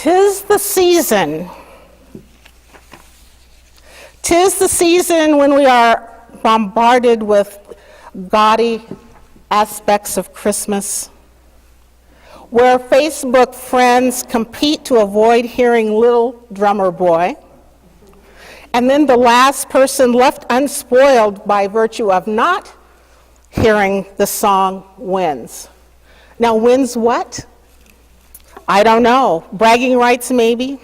'Tis the season. 'Tis the season when we are bombarded with gaudy aspects of Christmas, where Facebook friends compete to avoid hearing Little Drummer Boy, and then the last person left unspoiled by virtue of not hearing the song wins. Now, wins what? I don't know. Bragging rights, maybe?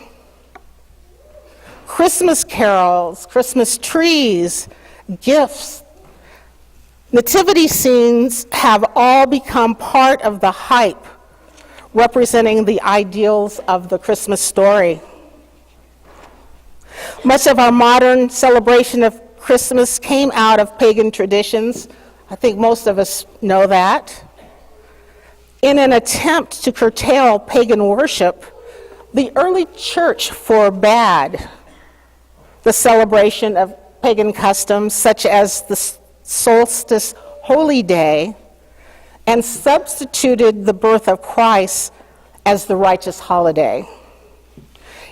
Christmas carols, Christmas trees, gifts, nativity scenes have all become part of the hype representing the ideals of the Christmas story. Much of our modern celebration of Christmas came out of pagan traditions. I think most of us know that. In an attempt to curtail pagan worship, the early church forbade the celebration of pagan customs such as the solstice holy day and substituted the birth of Christ as the righteous holiday.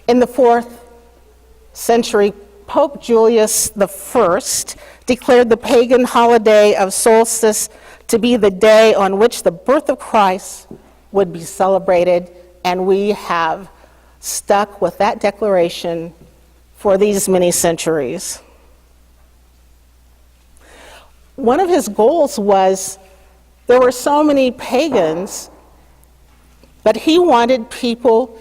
In the 4th century, Pope Julius I declared the pagan holiday of solstice to be the day on which the birth of Christ would be celebrated, and we have stuck with that declaration for these many centuries. One of his goals was there were so many pagans, but he wanted people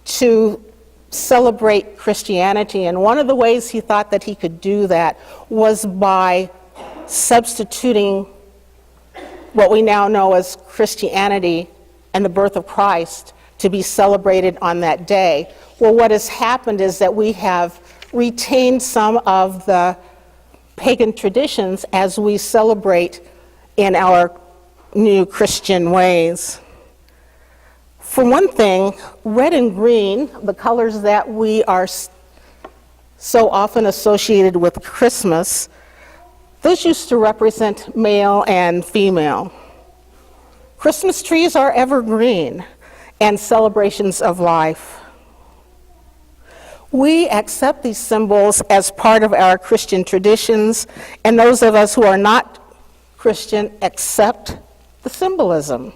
to celebrate Christianity, and one of the ways he thought that he could do that was by substituting what we now know as Christianity and the birth of Christ to be celebrated on that day. Well, what has happened is that we have retained some of the pagan traditions as we celebrate in our new Christian ways. For one thing, red and green, the colors that we are so often associated with Christmas, those used to represent male and female. Christmas trees are evergreen and celebrations of life. We accept these symbols as part of our Christian traditions, and those of us who are not Christian accept the symbolism.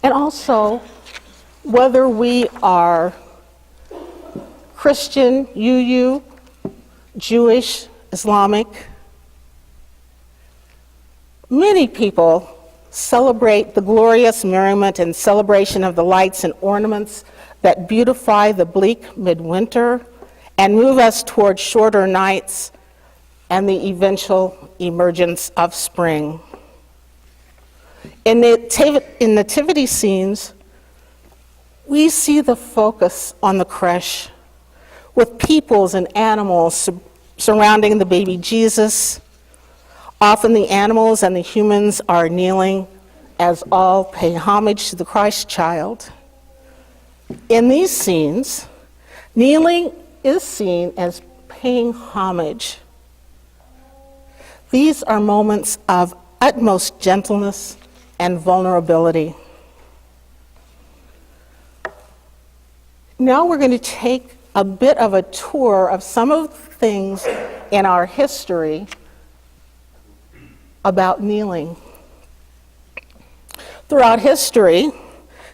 And also, whether we are Christian, UU, Jewish, Islamic, many people celebrate the glorious merriment and celebration of the lights and ornaments that beautify the bleak midwinter and move us toward shorter nights and the eventual emergence of spring. In nativity scenes, we see the focus on the creche, with peoples and animals surrounding the baby Jesus. Often the animals and the humans are kneeling as all pay homage to the Christ child. In these scenes, kneeling is seen as paying homage. These are moments of utmost gentleness and vulnerability. Now we're going to take a bit of a tour of some of the things in our history about kneeling. Throughout history,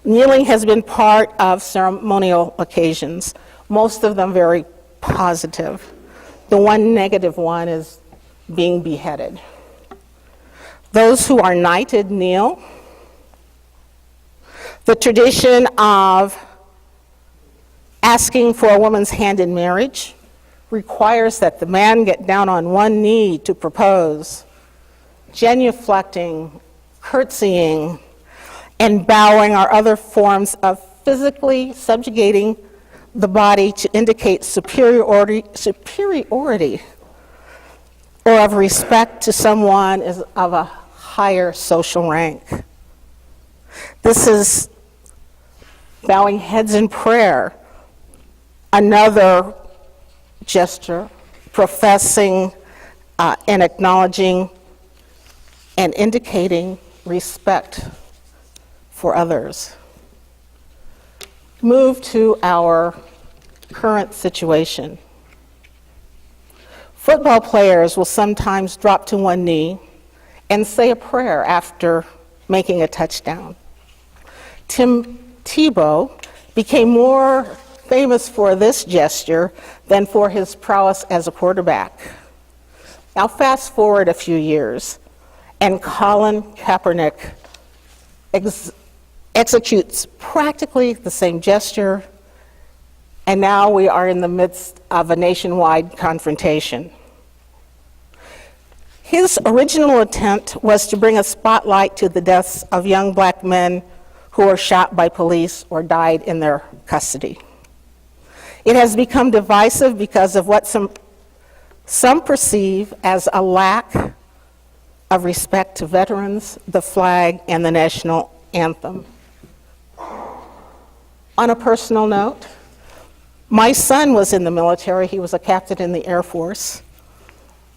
kneeling has been part of ceremonial occasions, most of them very positive. The one negative one is being beheaded. Those who are knighted kneel. The tradition of asking for a woman's hand in marriage requires that the man get down on one knee to propose. Genuflecting, curtsying, and bowing are other forms of physically subjugating the body to indicate superiority or of respect to someone is of a higher social rank. This is bowing heads in prayer, another gesture professing and acknowledging and indicating respect for others. move to our current situation. Football players will sometimes drop to one knee and say a prayer after making a touchdown. Tim Tebow became more famous for this gesture than for his prowess as a quarterback. Now fast forward a few years, and Colin Kaepernick executes practically the same gesture, and now we are in the midst of a nationwide confrontation. His original intent was to bring a spotlight to the deaths of young black men who were shot by police or died in their custody. It has become divisive because of what some perceive as a lack of respect to veterans, the flag, and the national anthem. On a personal note, my son was in the military. He was a captain in the Air Force.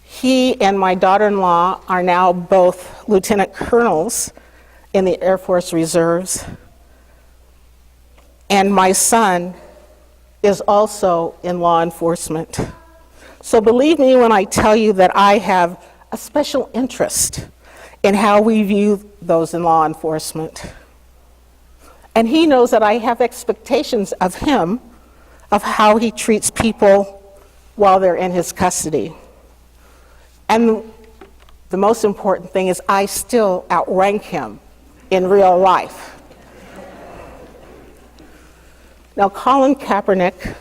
He and my daughter-in-law are now both lieutenant colonels in the Air Force Reserves. And my son is also in law enforcement. So believe me when I tell you that I have a special interest in how we view those in law enforcement. And he knows that I have expectations of him, of how he treats people while they're in his custody. And the most important thing is I still outrank him in real life. Now, Colin Kaepernick,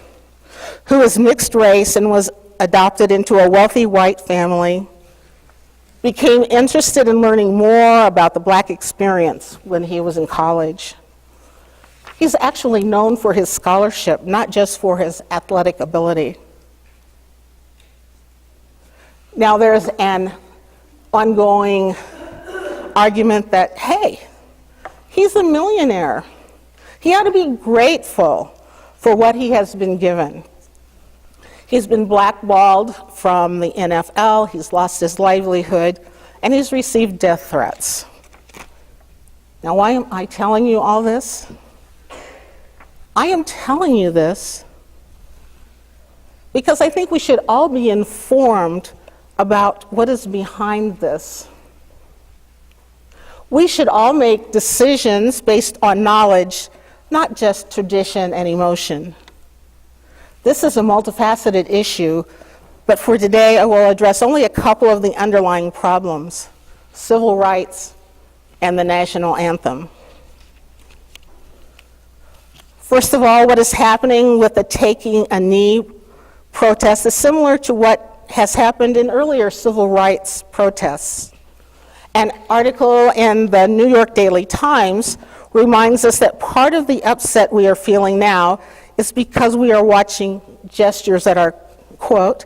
who is mixed race and was adopted into a wealthy white family, became interested in learning more about the black experience when he was in college. He's actually known for his scholarship, not just for his athletic ability. Now there's an ongoing argument that, hey, he's a millionaire. He ought to be grateful for what he has been given. He's been blackballed from the NFL, he's lost his livelihood, and he's received death threats. Now, why am I telling you all this? I am telling you this because I think we should all be informed about what is behind this. We should all make decisions based on knowledge, not just tradition and emotion. This is a multifaceted issue, but for today I will address only a couple of the underlying problems: civil rights and the national anthem. First of all, what is happening with the taking a knee protest is similar to what has happened in earlier civil rights protests. An article in the New York Daily Times reminds us that part of the upset we are feeling now is because we are watching gestures that are, quote,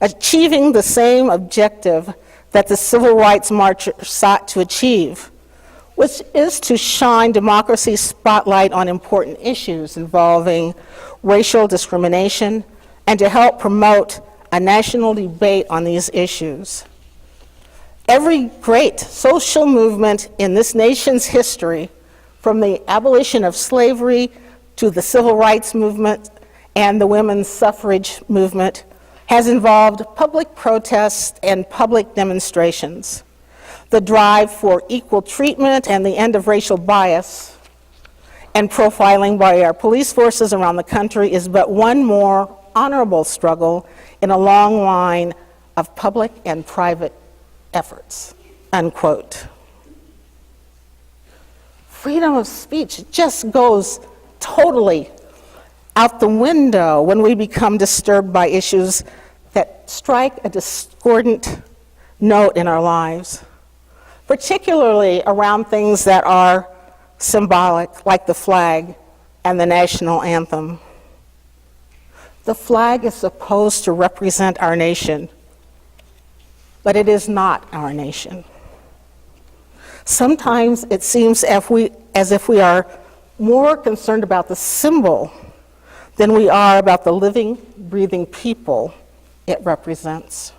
achieving the same objective that the civil rights marchers sought to achieve, which is to shine democracy's spotlight on important issues involving racial discrimination and to help promote a national debate on these issues. Every great social movement in this nation's history, from the abolition of slavery to the civil rights movement and the women's suffrage movement, has involved public protests and public demonstrations. The drive for equal treatment and the end of racial bias and profiling by our police forces around the country is but one more honorable struggle in a long line of public and private efforts, unquote. Freedom of speech just goes totally out the window when we become disturbed by issues that strike a discordant note in our lives, particularly around things that are symbolic, like the flag and the national anthem. The flag is supposed to represent our nation, but it is not our nation. Sometimes it seems as if we are more concerned about the symbol than we are about the living, breathing people it represents.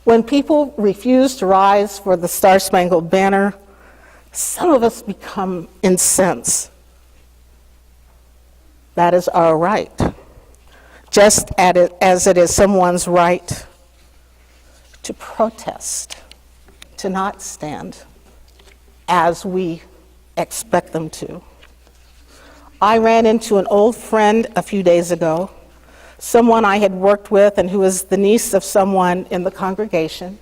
When people refuse to rise for the Star-Spangled Banner, some of us become incensed. That is our right, just as it is someone's right to protest, to not stand as we expect them to. I ran into an old friend a few days ago, someone I had worked with and who is the niece of someone in the congregation.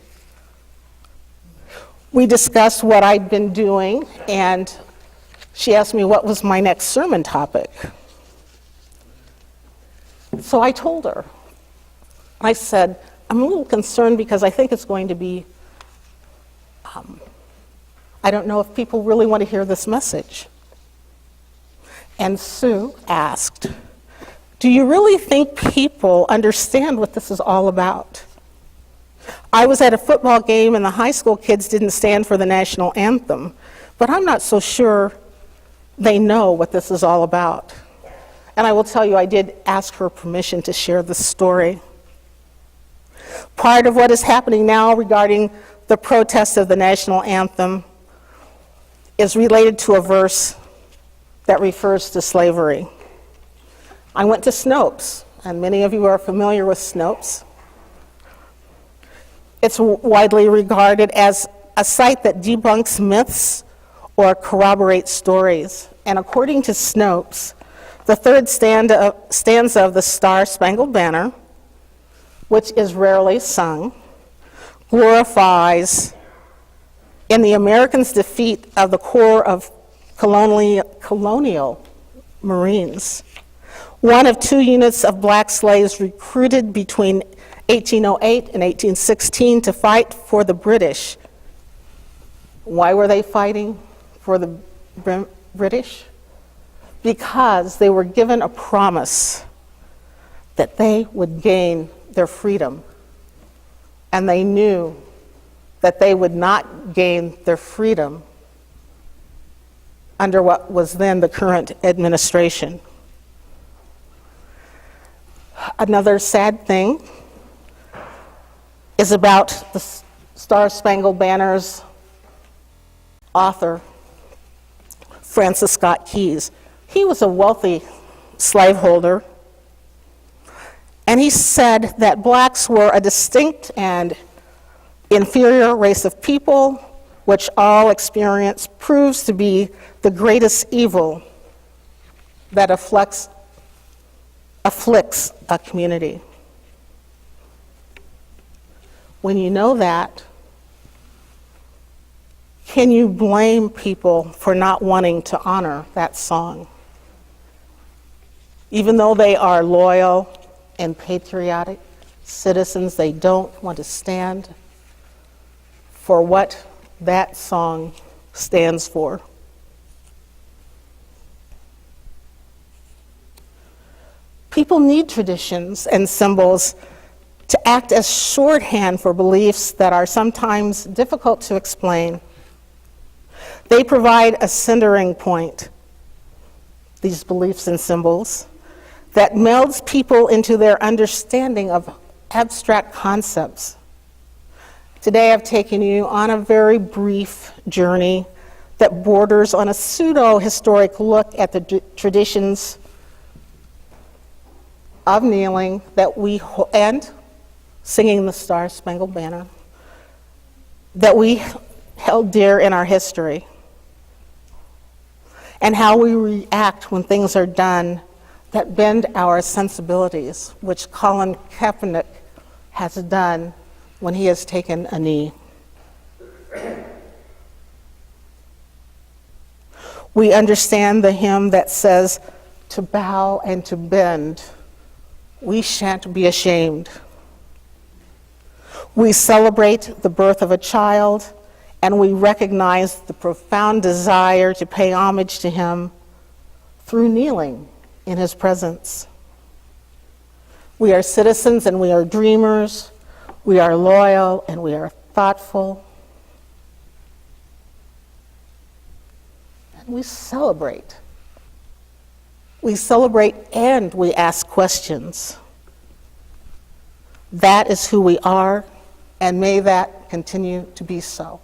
We discussed what I'd been doing, and she asked me what was my next sermon topic. So I told her. I said, I'm a little concerned because I think it's going to be, I don't know if people really want to hear this message. And Sue asked, do you really think people understand what this is all about? I was at a football game and the high school kids didn't stand for the national anthem, but I'm not so sure they know what this is all about. And I will tell you, I did ask her permission to share the story. Part of what is happening now regarding the protest of the national anthem is related to a verse that refers to slavery. I went to Snopes, and many of you are familiar with Snopes. It's widely regarded as a site that debunks myths or corroborates stories. And according to Snopes, the third stanza of the Star-Spangled Banner, which is rarely sung, glorifies in the Americans' defeat of the Corps of Colonial Marines, one of two units of black slaves recruited between 1808 and 1816 to fight for the British. Why were they fighting for the British? Because they were given a promise that they would gain their freedom. And they knew that they would not gain their freedom under what was then the current administration. Another sad thing is about the Star-Spangled Banner's author, Francis Scott Keyes. He was a wealthy slaveholder, and he said that blacks were a distinct and inferior race of people, which all experience proves to be the greatest evil that afflicts a community. When you know that, can you blame people for not wanting to honor that song? Even though they are loyal and patriotic citizens, they don't want to stand for what that song stands for. People need traditions and symbols to act as shorthand for beliefs that are sometimes difficult to explain. They provide a centering point, these beliefs and symbols, that melds people into their understanding of abstract concepts. Today I've taken you on a very brief journey that borders on a pseudo-historic look at the traditions of kneeling and singing the Star-Spangled Banner that we held dear in our history, and how we react when things are done that bend our sensibilities, which Colin Kaepernick has done when he has taken a knee. We understand the hymn that says, to bow and to bend, we shan't be ashamed. We celebrate the birth of a child, and we recognize the profound desire to pay homage to him through kneeling in his presence. We are citizens and we are dreamers. We are loyal and we are thoughtful. And we celebrate. We celebrate and we ask questions. That is who we are, and may that continue to be so.